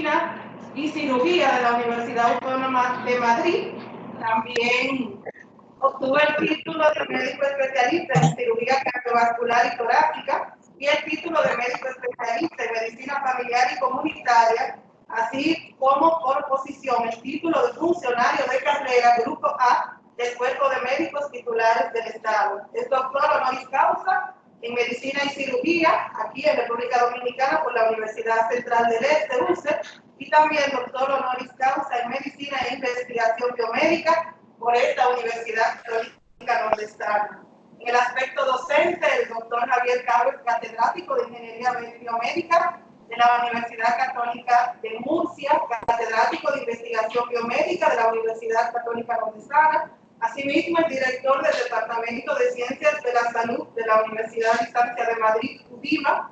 Medicina y Cirugía de la Universidad Autónoma de Madrid. También obtuvo el título de médico especialista en cirugía cardiovascular y torácica y el título de médico especialista en medicina familiar y comunitaria, así como por posición el título de funcionario de carrera Grupo A del Cuerpo de Médicos Titulares del Estado. Es doctor honoris causa en Medicina y Cirugía, aquí en República Dominicana, por la Universidad Central del Este, UCE, y también doctor honoris causa en Medicina e Investigación Biomédica por esta Universidad Católica Nordestana. En el aspecto docente, el doctor Javier Cabo, catedrático de Ingeniería Biomédica de la Universidad Católica de Murcia, catedrático de Investigación Biomédica de la Universidad Católica Nordestana. Asimismo, el director del Departamento de Ciencias de la Salud de la Universidad a Distancia de Madrid, UDIMA,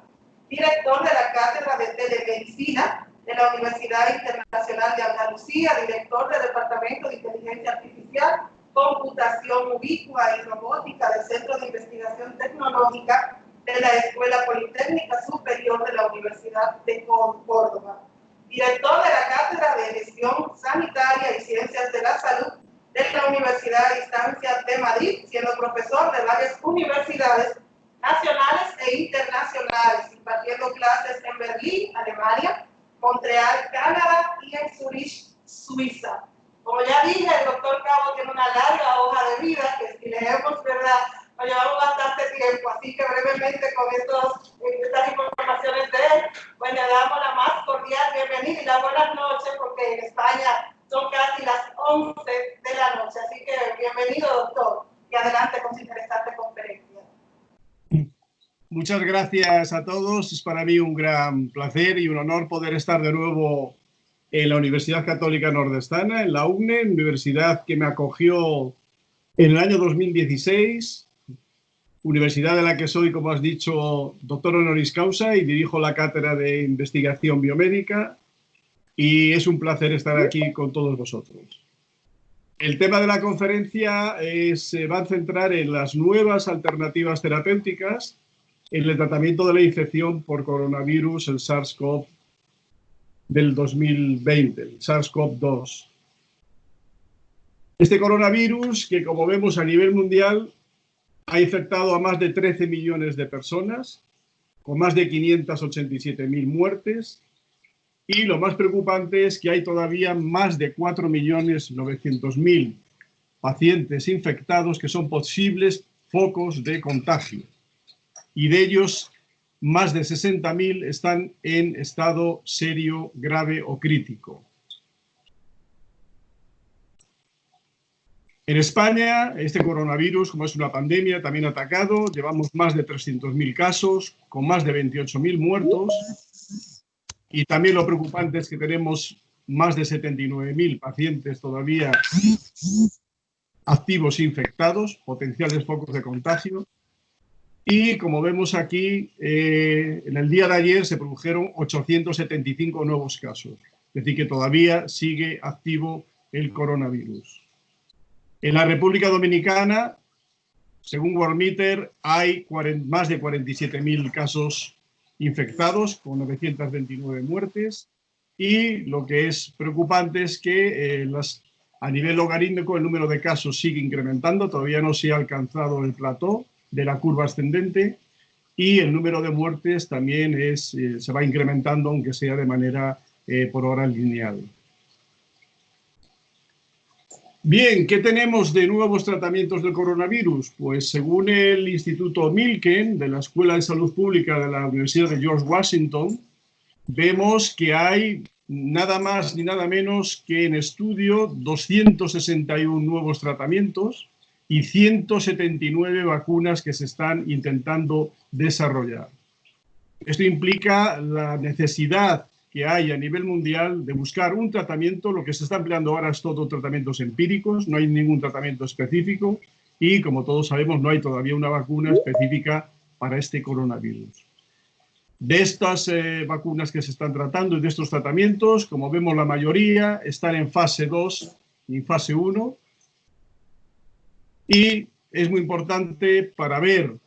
director de la Cátedra de Telemedicina de la Universidad Internacional de Andalucía, director del Departamento de Inteligencia Artificial, Computación Ubicua y Robótica del Centro de Investigación Tecnológica de la Escuela Politécnica Superior de la Universidad de Córdoba, director de la Cátedra de Gestión Sanitaria y Ciencias de la Salud de la Universidad a Distancia de Madrid, siendo profesor de varias universidades nacionales e internacionales, impartiendo clases en Berlín, Alemania, Montreal, Canadá y en Zurich, Suiza. Como ya dije, el doctor Cabo tiene una larga hoja de vida que si leemos, ¿verdad?, nos llevamos bastante tiempo, así que brevemente con estas informaciones de él, pues le damos la más cordial bienvenida y la buenas noches, porque en España son casi las 11 de la noche, así que bienvenido, doctor, y adelante con su interesante conferencia. Muchas gracias a todos. Es para mí un gran placer y un honor poder estar de nuevo en la Universidad Católica Nordestana, en la UCNE, universidad que me acogió en el año 2016, universidad de la que soy, como has dicho, doctor honoris causa y dirijo la Cátedra de Investigación Biomédica, y es un placer estar aquí con todos vosotros. El tema de la conferencia se va a centrar en las nuevas alternativas terapéuticas en el tratamiento de la infección por coronavirus, el SARS-CoV del 2020, el SARS-CoV-2. Este coronavirus, que como vemos a nivel mundial, ha infectado a más de 13 millones de personas, con más de 587.000 muertes, y lo más preocupante es que hay todavía más de 4.900.000 pacientes infectados que son posibles focos de contagio, y de ellos más de 60.000 están en estado serio, grave o crítico. En España, este coronavirus, como es una pandemia, también ha atacado. Llevamos más de 300.000 casos, con más de 28.000 muertos. Y también lo preocupante es que tenemos más de 79.000 pacientes todavía activos infectados, potenciales focos de contagio. Y como vemos aquí, en el día de ayer se produjeron 875 nuevos casos. Es decir, que todavía sigue activo el coronavirus. En la República Dominicana, según Worldometer, hay más de 47.000 casos infectados, con 929 muertes. Y lo que es preocupante es que a nivel logarítmico el número de casos sigue incrementando. Todavía no se ha alcanzado el plató de la curva ascendente, y el número de muertes también se va incrementando, aunque sea de manera por hora lineal. Bien, ¿qué tenemos de nuevos tratamientos del coronavirus? Pues según el Instituto Milken de la Escuela de Salud Pública de la Universidad de George Washington, vemos que hay nada más ni nada menos que en estudio 261 nuevos tratamientos y 179 vacunas que se están intentando desarrollar. Esto implica la necesidad que hay a nivel mundial de buscar un tratamiento. Lo que se está empleando ahora es todo tratamientos empíricos, no hay ningún tratamiento específico y, como todos sabemos, no hay todavía una vacuna específica para este coronavirus. De estas vacunas que se están tratando y de estos tratamientos, como vemos, la mayoría están en fase 2 y en fase 1. Y es muy importante para ver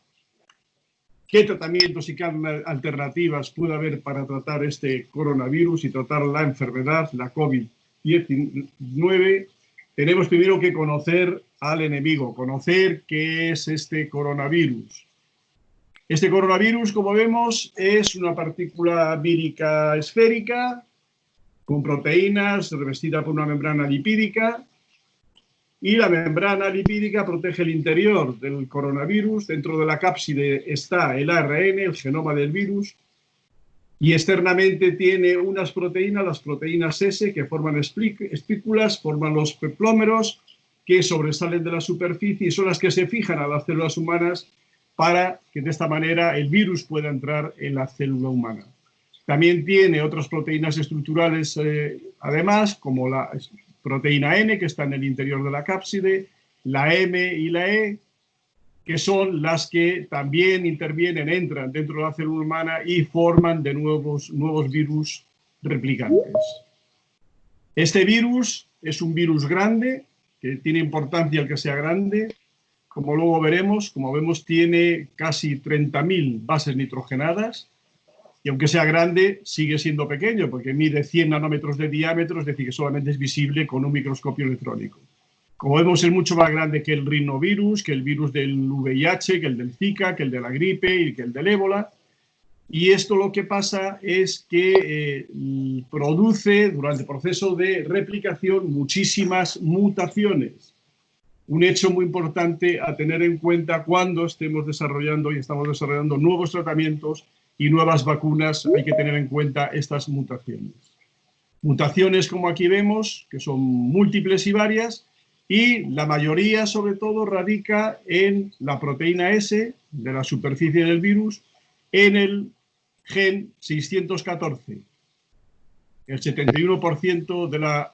qué tratamientos y qué alternativas puede haber para tratar este coronavirus y tratar la enfermedad, la COVID-19, tenemos primero que conocer al enemigo, conocer qué es este coronavirus. Este coronavirus, como vemos, es una partícula vírica esférica con proteínas revestida por una membrana lipídica, y la membrana lipídica protege el interior del coronavirus. Dentro de la cápside está el ARN, el genoma del virus, y externamente tiene unas proteínas, las proteínas S, que forman espículas, forman los peplómeros, que sobresalen de la superficie y son las que se fijan a las células humanas para que de esta manera el virus pueda entrar en la célula humana. También tiene otras proteínas estructurales, además, como la proteína N, que está en el interior de la cápside, la M y la E, que son las que también intervienen, entran dentro de la célula humana y forman de nuevos virus replicantes. Este virus es un virus grande, que tiene importancia el que sea grande. Como luego veremos, como vemos, tiene casi 30.000 bases nitrogenadas, y aunque sea grande, sigue siendo pequeño, porque mide 100 nanómetros de diámetro, es decir, que solamente es visible con un microscopio electrónico. Como vemos, es mucho más grande que el rinovirus, que el virus del VIH, que el del Zika, que el de la gripe y que el del ébola. Y esto lo que pasa es que produce, durante el proceso de replicación, muchísimas mutaciones. Un hecho muy importante a tener en cuenta cuando estemos desarrollando y estamos desarrollando nuevos tratamientos y nuevas vacunas. Hay que tener en cuenta estas mutaciones. Mutaciones, como aquí vemos, que son múltiples y varias, y la mayoría, sobre todo, radica en la proteína S de la superficie del virus, en el gen 614. El 71%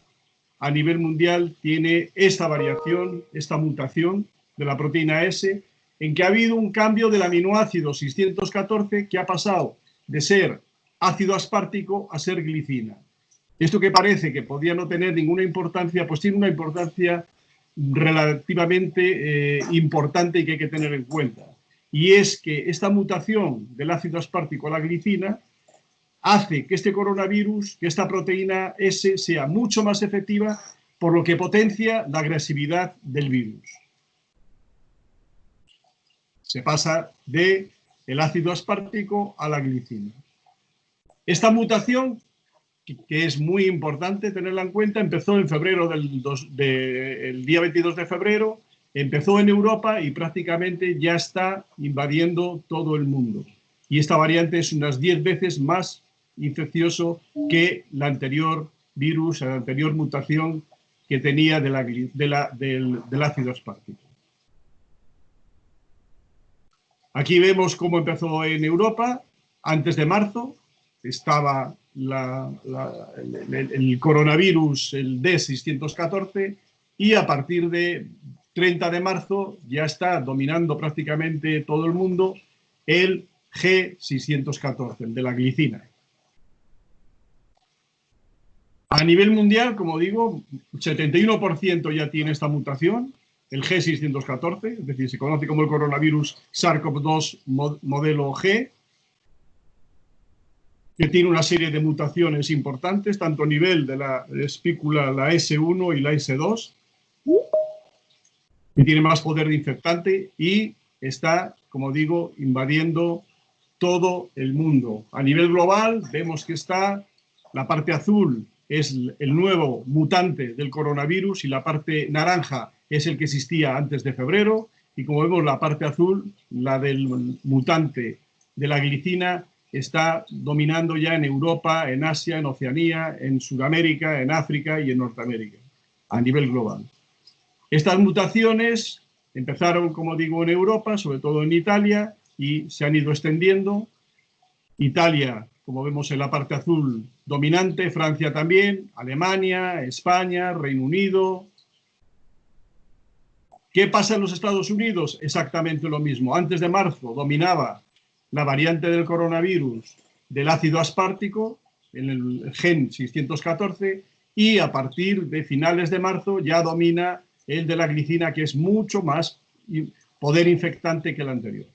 a nivel mundial tiene esta variación, esta mutación de la proteína S, en que ha habido un cambio del aminoácido 614 que ha pasado de ser ácido aspartico a ser glicina. Esto que parece que podía no tener ninguna importancia, pues tiene una importancia relativamente importante y que hay que tener en cuenta. Y es que esta mutación del ácido aspartico a la glicina hace que este coronavirus, que esta proteína S sea mucho más efectiva, por lo que potencia la agresividad del virus. Se pasa del ácido aspartico a la glicina. Esta mutación, que es muy importante tenerla en cuenta, empezó en febrero el día 22 de febrero, empezó en Europa y prácticamente ya está invadiendo todo el mundo. Y esta variante es unas 10 veces más infeccioso que la anterior virus, la anterior mutación que tenía del ácido aspartico. Aquí vemos cómo empezó en Europa. Antes de marzo estaba el coronavirus, el D614, y a partir de 30 de marzo ya está dominando prácticamente todo el mundo el G614, el de la glicina. A nivel mundial, como digo, el 71% ya tiene esta mutación, el G614, es decir, se conoce como el coronavirus SARS-CoV-2 modelo G, que tiene una serie de mutaciones importantes, tanto a nivel de la espícula, la S1 y la S2, que tiene más poder de infectante y está, como digo, invadiendo todo el mundo. A nivel global, vemos que está la parte azul, es el nuevo mutante del coronavirus, y la parte naranja es el que existía antes de febrero, y como vemos la parte azul, la del mutante de la glicina, está dominando ya en Europa, en Asia, en Oceanía, en Sudamérica, en África y en Norteamérica, a nivel global. Estas mutaciones empezaron, como digo, en Europa, sobre todo en Italia, y se han ido extendiendo. Italia, como vemos en la parte azul, dominante, Francia también, Alemania, España, Reino Unido. ¿Qué pasa en los Estados Unidos? Exactamente lo mismo. Antes de marzo dominaba la variante del coronavirus del ácido aspartico, en el gen 614, y a partir de finales de marzo ya domina el de la glicina, que es mucho más poder infectante que el anterior.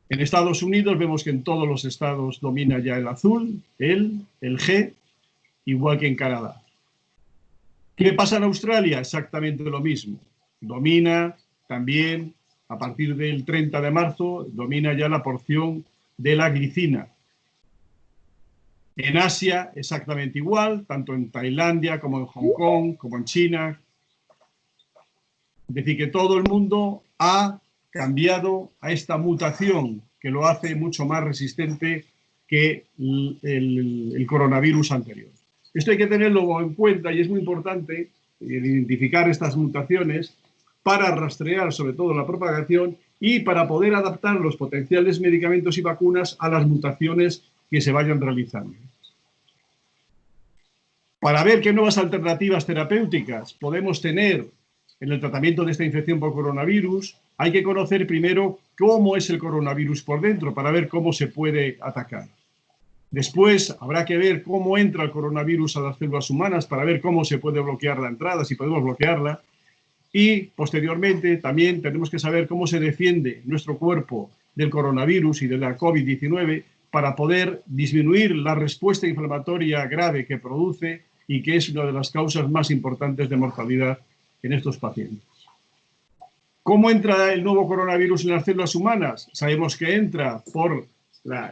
En Estados Unidos vemos que en todos los estados domina ya el azul, el G, igual que en Canadá. ¿Qué pasa en Australia? Exactamente lo mismo. Domina también, a partir del 30 de marzo, domina ya la porción de la glicina. En Asia, exactamente igual, tanto en Tailandia como en Hong Kong, como en China. Es decir, que todo el mundo ha cambiado a esta mutación que lo hace mucho más resistente que el coronavirus anterior. Esto hay que tenerlo en cuenta y es muy importante identificar estas mutaciones para rastrear sobre todo la propagación y para poder adaptar los potenciales medicamentos y vacunas a las mutaciones que se vayan realizando. Para ver qué nuevas alternativas terapéuticas podemos tener en el tratamiento de esta infección por coronavirus, hay que conocer primero cómo es el coronavirus por dentro para ver cómo se puede atacar. Después habrá que ver cómo entra el coronavirus a las células humanas para ver cómo se puede bloquear la entrada, si podemos bloquearla. Y posteriormente también tenemos que saber cómo se defiende nuestro cuerpo del coronavirus y de la COVID-19 para poder disminuir la respuesta inflamatoria grave que produce y que es una de las causas más importantes de mortalidad en estos pacientes. ¿Cómo entra el nuevo coronavirus en las células humanas? Sabemos que entra por la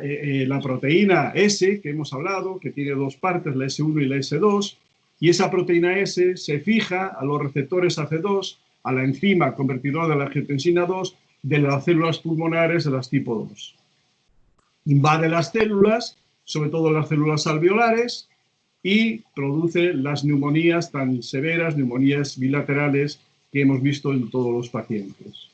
proteína S que hemos hablado, que tiene dos partes, la S1 y la S2, y esa proteína S se fija a los receptores AC2, a la enzima convertidora de la angiotensina 2 de las células pulmonares de las tipo 2. Invade las células, sobre todo las células alveolares, y produce las neumonías tan severas, neumonías bilaterales que hemos visto en todos los pacientes.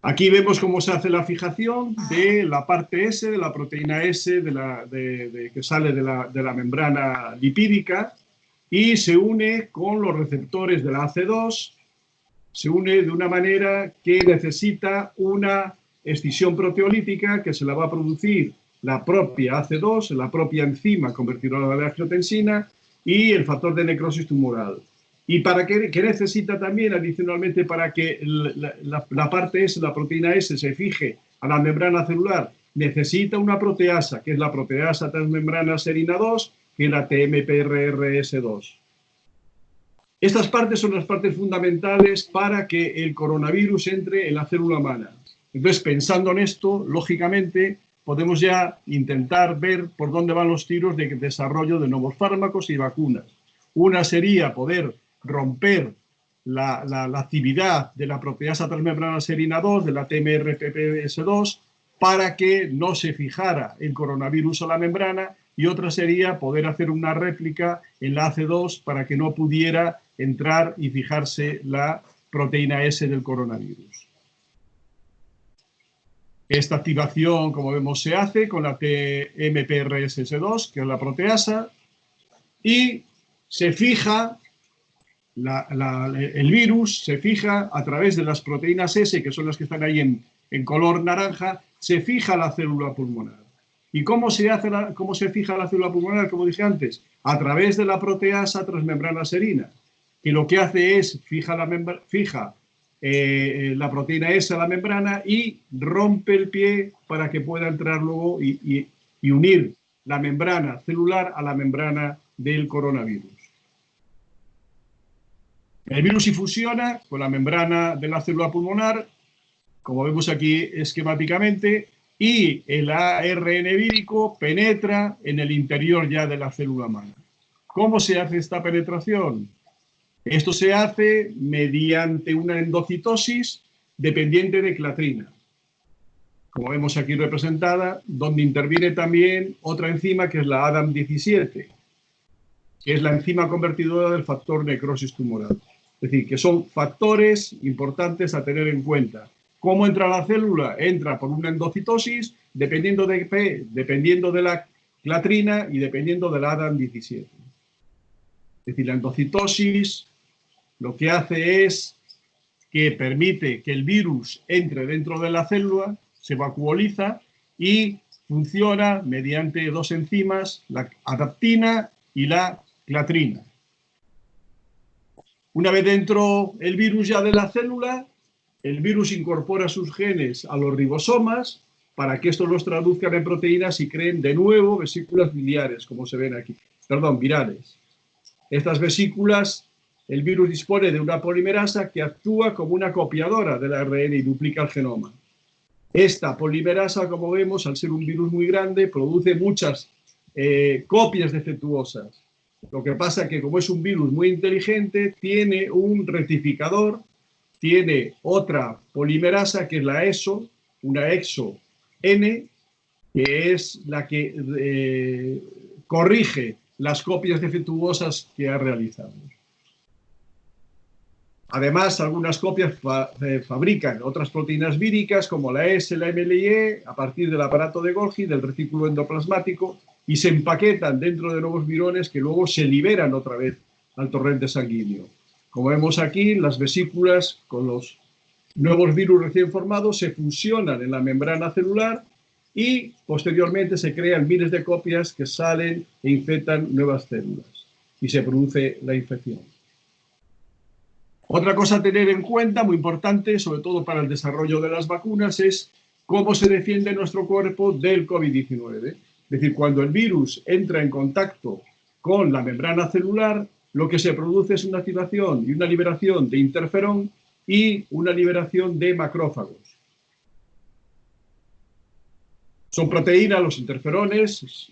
Aquí vemos cómo se hace la fijación de la parte S, de la proteína S que sale de la membrana lipídica y se une con los receptores de la AC2, se une de una manera que necesita una escisión proteolítica que se la va a producir la propia AC2, la propia enzima convertidora de la angiotensina y el factor de necrosis tumoral. ¿Y para qué necesita también adicionalmente para que la parte S, la proteína S, se fije a la membrana celular? Necesita una proteasa, que es la proteasa transmembrana serina 2, que es la TMPRRS2. Estas partes son las partes fundamentales para que el coronavirus entre en la célula humana. Entonces, pensando en esto, lógicamente, podemos ya intentar ver por dónde van los tiros de desarrollo de nuevos fármacos y vacunas. Una sería poder romper la actividad de la proteasa transmembrana serina 2, de la TMRPPS2, para que no se fijara el coronavirus a la membrana, y otra sería poder hacer una réplica en la AC2 para que no pudiera entrar y fijarse la proteína S del coronavirus. Esta activación, como vemos, se hace con la TMPRSS2, que es la proteasa, y se fija, el virus se fija a través de las proteínas S, que son las que están ahí en color naranja, se fija la célula pulmonar. ¿Y cómo se fija la célula pulmonar? Como dije antes, a través de la proteasa transmembrana serina, que lo que hace es fija la proteína S a la membrana y rompe el pie para que pueda entrar luego y unir la membrana celular a la membrana del coronavirus. El virus se fusiona con la membrana de la célula pulmonar, como vemos aquí esquemáticamente, y el ARN vírico penetra en el interior ya de la célula humana. ¿Cómo se hace esta penetración? Esto se hace mediante una endocitosis dependiente de clatrina, como vemos aquí representada, donde interviene también otra enzima que es la ADAM17, que es la enzima convertidora del factor necrosis tumoral. Es decir, que son factores importantes a tener en cuenta. ¿Cómo entra la célula? Entra por una endocitosis, dependiendo de la clatrina y dependiendo de la ADAM17. Es decir, la endocitosis lo que hace es que permite que el virus entre dentro de la célula, se vacuoliza y funciona mediante dos enzimas, la adaptina y la clatrina. Una vez dentro el virus ya de la célula, el virus incorpora sus genes a los ribosomas para que estos los traduzcan en proteínas y creen de nuevo vesículas biliares, como se ven aquí, perdón, virales. Estas vesículas, el virus dispone de una polimerasa que actúa como una copiadora del ARN y duplica el genoma. Esta polimerasa, como vemos, al ser un virus muy grande, produce muchas copias defectuosas. Lo que pasa es que, como es un virus muy inteligente, tiene un rectificador, tiene otra polimerasa que es la ESO, una EXO-N, que es la que corrige las copias defectuosas que ha realizado. Además, algunas copias fabrican otras proteínas víricas como la S, la MLE, a partir del aparato de Golgi, del retículo endoplasmático, y se empaquetan dentro de nuevos virones que luego se liberan otra vez al torrente sanguíneo. Como vemos aquí, las vesículas con los nuevos virus recién formados se fusionan en la membrana celular y posteriormente se crean miles de copias que salen e infectan nuevas células y se produce la infección. Otra cosa a tener en cuenta, muy importante, sobre todo para el desarrollo de las vacunas, es cómo se defiende nuestro cuerpo del COVID-19. Es decir, cuando el virus entra en contacto con la membrana celular, lo que se produce es una activación y una liberación de interferón y una liberación de macrófagos. Son proteínas, los interferones,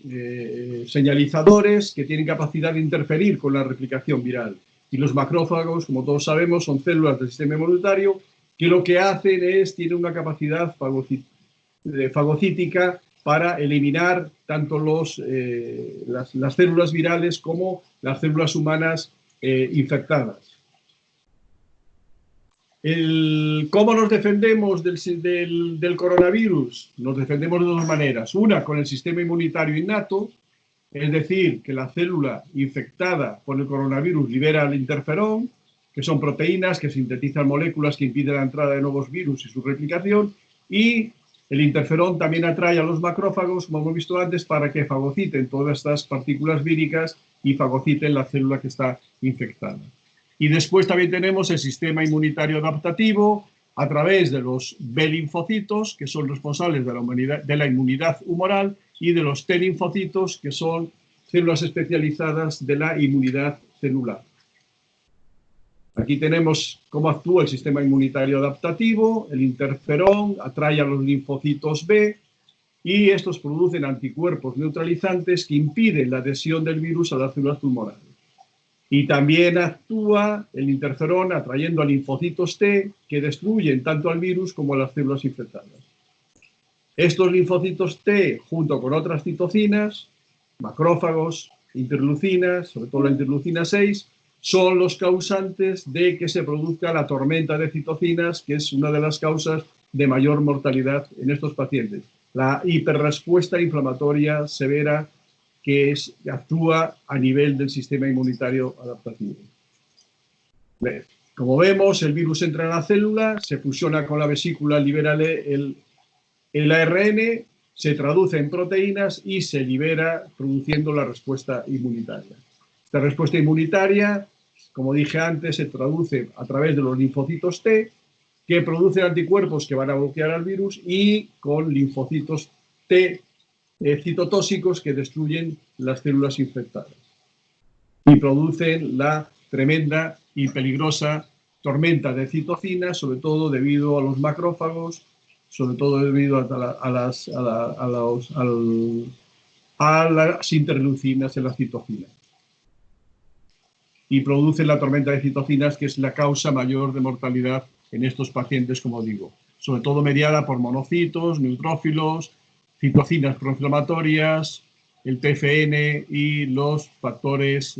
señalizadores que tienen capacidad de interferir con la replicación viral. Y los macrófagos, como todos sabemos, son células del sistema inmunitario que lo que hacen es, tienen una capacidad fagocítica para eliminar tanto las células virales como las células humanas infectadas. ¿Cómo nos defendemos del coronavirus? Nos defendemos de dos maneras. Una, con el sistema inmunitario innato, es decir, que la célula infectada por el coronavirus libera el interferón, que son proteínas que sintetizan moléculas que impiden la entrada de nuevos virus y su replicación, y el interferón también atrae a los macrófagos, como hemos visto antes, para que fagociten todas estas partículas víricas y fagociten la célula que está infectada. Y después también tenemos el sistema inmunitario adaptativo a través de los B-linfocitos, que son responsables de la inmunidad humoral, y de los T-linfocitos, que son células especializadas de la inmunidad celular. Aquí tenemos cómo actúa el sistema inmunitario adaptativo. El interferón atrae a los linfocitos B y estos producen anticuerpos neutralizantes que impiden la adhesión del virus a las células tumorales. Y también actúa el interferón atrayendo a linfocitos T que destruyen tanto al virus como a las células infectadas. Estos linfocitos T, junto con otras citocinas, macrófagos, interleucinas, sobre todo la interleucina 6, son los causantes de que se produzca la tormenta de citocinas, que es una de las causas de mayor mortalidad en estos pacientes. La hiperrespuesta inflamatoria severa que actúa a nivel del sistema inmunitario adaptativo. Como vemos, el virus entra en la célula, se fusiona con la vesícula, libera el ARN, se traduce en proteínas y se libera produciendo la respuesta inmunitaria. Esta respuesta inmunitaria, como dije antes, se traduce a través de los linfocitos T, que producen anticuerpos que van a bloquear al virus, y con linfocitos T citotóxicos que destruyen las células infectadas y producen la tremenda y peligrosa tormenta de citocinas, sobre todo debido a los macrófagos, sobre todo debido a las interleucinas en las citocinas. Y producen la tormenta de citocinas, que es la causa mayor de mortalidad en estos pacientes, como digo, sobre todo mediada por monocitos, neutrófilos, citocinas proinflamatorias, el TFN y los factores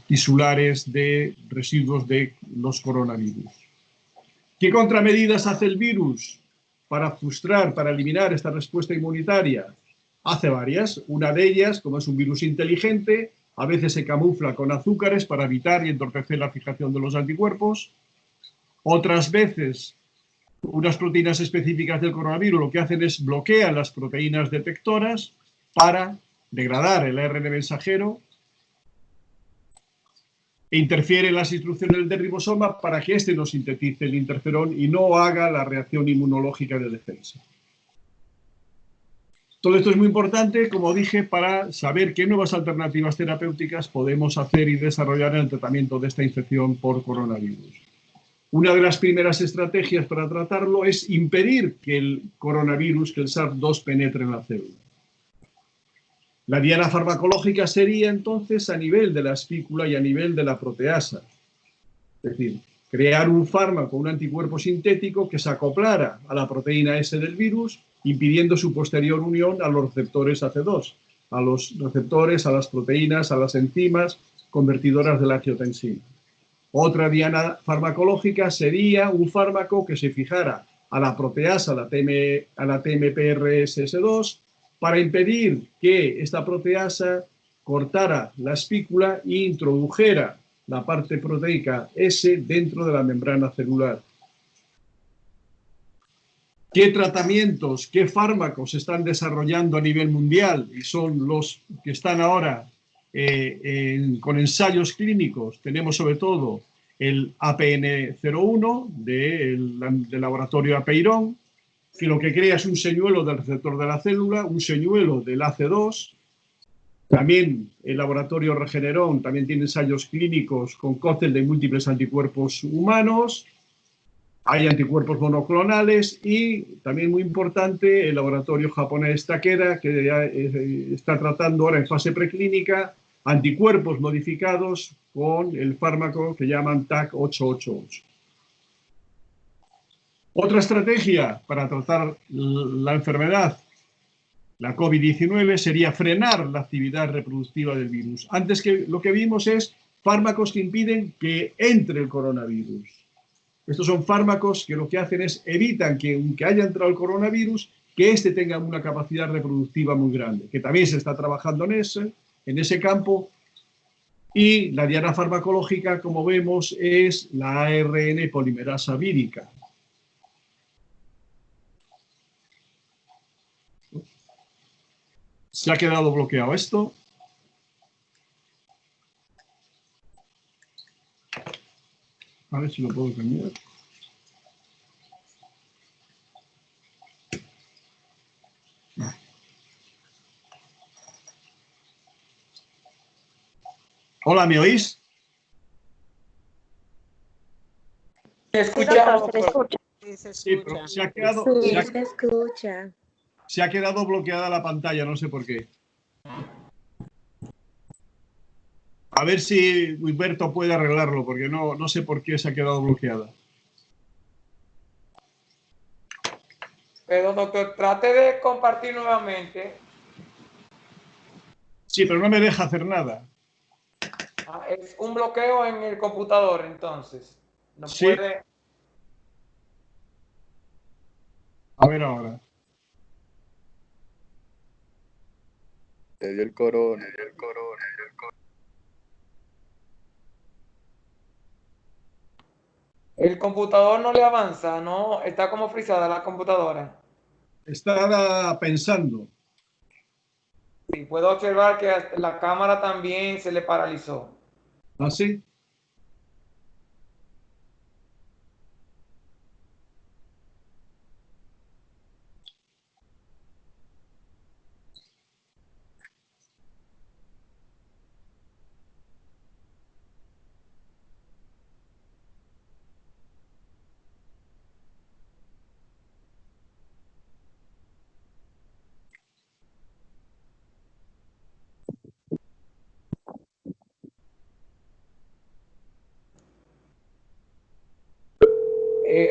tisulares de residuos de los coronavirus. ¿Qué contramedidas hace el virus para frustrar, para eliminar esta respuesta inmunitaria? Hace varias. Una de ellas, como es un virus inteligente, a veces se camufla con azúcares para evitar y entorpecer la fijación de los anticuerpos. Otras veces, unas proteínas específicas del coronavirus lo que hacen es bloquear las proteínas detectoras para degradar el ARN mensajero. e interfiere en las instrucciones del ribosoma para que éste no sintetice el interferón y no haga la reacción inmunológica de defensa. Todo esto es muy importante, como dije, para saber qué nuevas alternativas terapéuticas podemos hacer y desarrollar en el tratamiento de esta infección por coronavirus. Una de las primeras estrategias para tratarlo es impedir que el coronavirus, que el SARS-2, penetre en la célula. La diana farmacológica sería entonces a nivel de la espícula y a nivel de la proteasa. Es decir, crear un fármaco, un anticuerpo sintético que se acoplara a la proteína S del virus, impidiendo su posterior unión a los receptores AC2, a los receptores, a las proteínas, a las enzimas convertidoras de la angiotensina. Otra diana farmacológica sería un fármaco que se fijara a la proteasa, a la TMPRSS2, para impedir que esta proteasa cortara la espícula e introdujera la parte proteica S dentro de la membrana celular. ¿Qué tratamientos, qué fármacos se están desarrollando a nivel mundial? Y son los que están ahora con ensayos clínicos. Tenemos sobre todo el APN01 del laboratorio Apeiron, que lo que crea es un señuelo del receptor de la célula, un señuelo del AC2. También el laboratorio Regeneron también tiene ensayos clínicos con cóctel de múltiples anticuerpos humanos. Hay anticuerpos monoclonales y también muy importante el laboratorio japonés Takeda, que ya está tratando ahora en fase preclínica anticuerpos modificados con el fármaco que llaman TAC-888. Otra estrategia para tratar la enfermedad, la COVID-19, sería frenar la actividad reproductiva del virus. Antes que lo que vimos es fármacos que impiden que entre el coronavirus. Estos son fármacos que lo que hacen es evitan que, aunque haya entrado el coronavirus, que éste tenga una capacidad reproductiva muy grande, que también se está trabajando en ese campo. Y la diana farmacológica, como vemos, es la ARN polimerasa vírica. Se ha quedado bloqueado esto. A ver si lo puedo cambiar. Hola, ¿me oís? Escuchamos, doctor. Sí, se Sí, pero escucha. se ha quedado, Sí, se escucha. se ha quedado bloqueada la pantalla, no sé por qué. A ver si Humberto puede arreglarlo, porque no sé por qué se ha quedado bloqueada. Pero, doctor, trate de compartir nuevamente. Sí, pero no me deja hacer nada. Es un bloqueo en el computador, entonces. No Sí. puede. A ver ahora. Te dio el corona. El computador no le avanza, no, está como frisada la computadora. Está pensando. Sí, puedo observar que hasta la cámara también se le paralizó. ¿Así?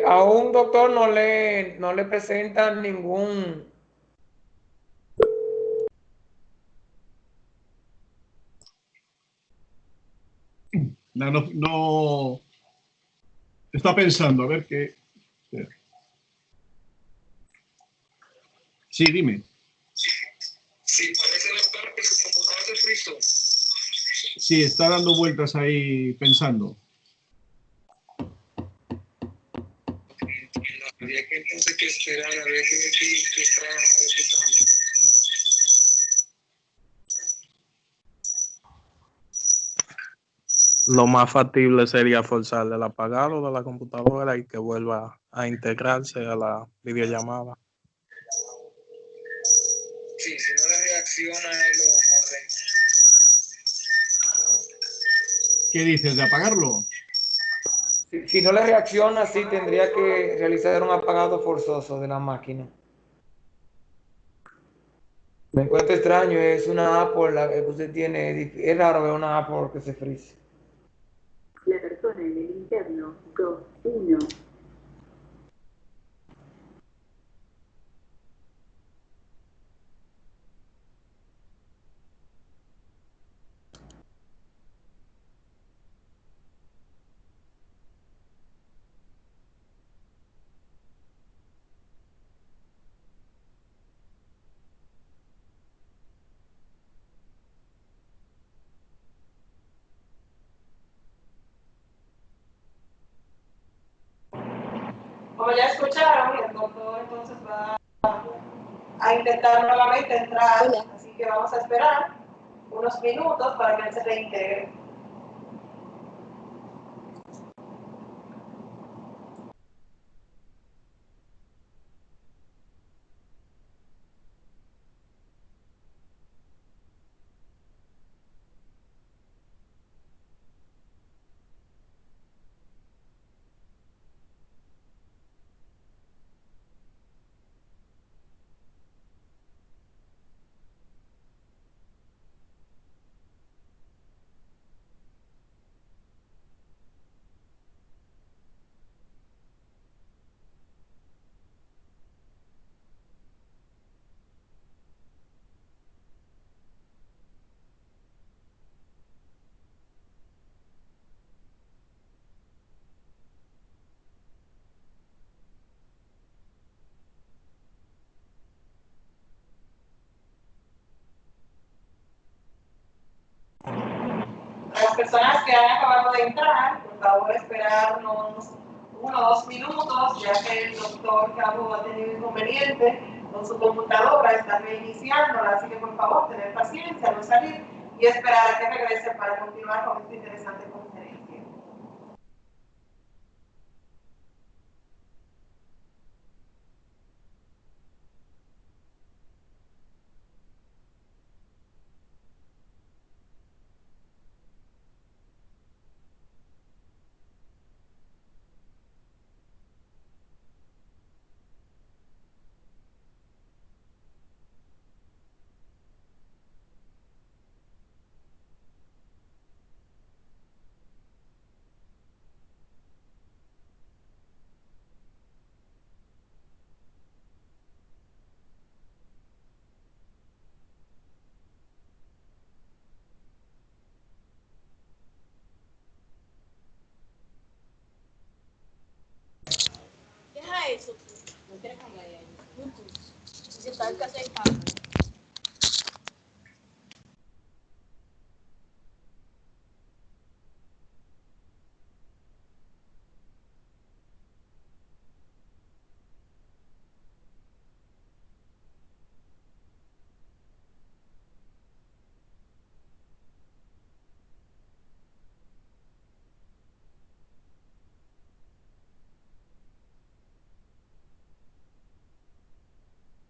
A un doctor no le presentan ningún. No. Está pensando, a ver qué. Sí, dime. Sí, parece doctor que su computador se frizó. Sí, está dando vueltas ahí pensando. Habría que entonces que esperar a ver qué está ejecutando. lo más factible sería forzarle el apagado de la computadora y que vuelva a integrarse a la videollamada. Sí, si no le reacciona, es lo correcto. ¿Qué dices, de apagarlo? Si no le reacciona, sí tendría que realizar un apagado forzoso de la máquina. Me encuentro extraño, es una Apple la que usted tiene, es raro ver una Apple que se frise. La persona en el interno 2-1. Como ya escucharon, el doctor entonces va a intentar nuevamente entrar, así que vamos a esperar unos minutos para que él se reintegre. Las personas que han acabado de entrar, por favor, esperar unos 1 o 2 minutos, ya que el doctor Cabo ha tenido inconveniente con su computadora, está reiniciándola, así que por favor, tener paciencia, no salir y esperar a que regrese para continuar con esta interesante conferencia. Deja eso, tú. No quieres cambiar de ahí. Tú. Si está en casa de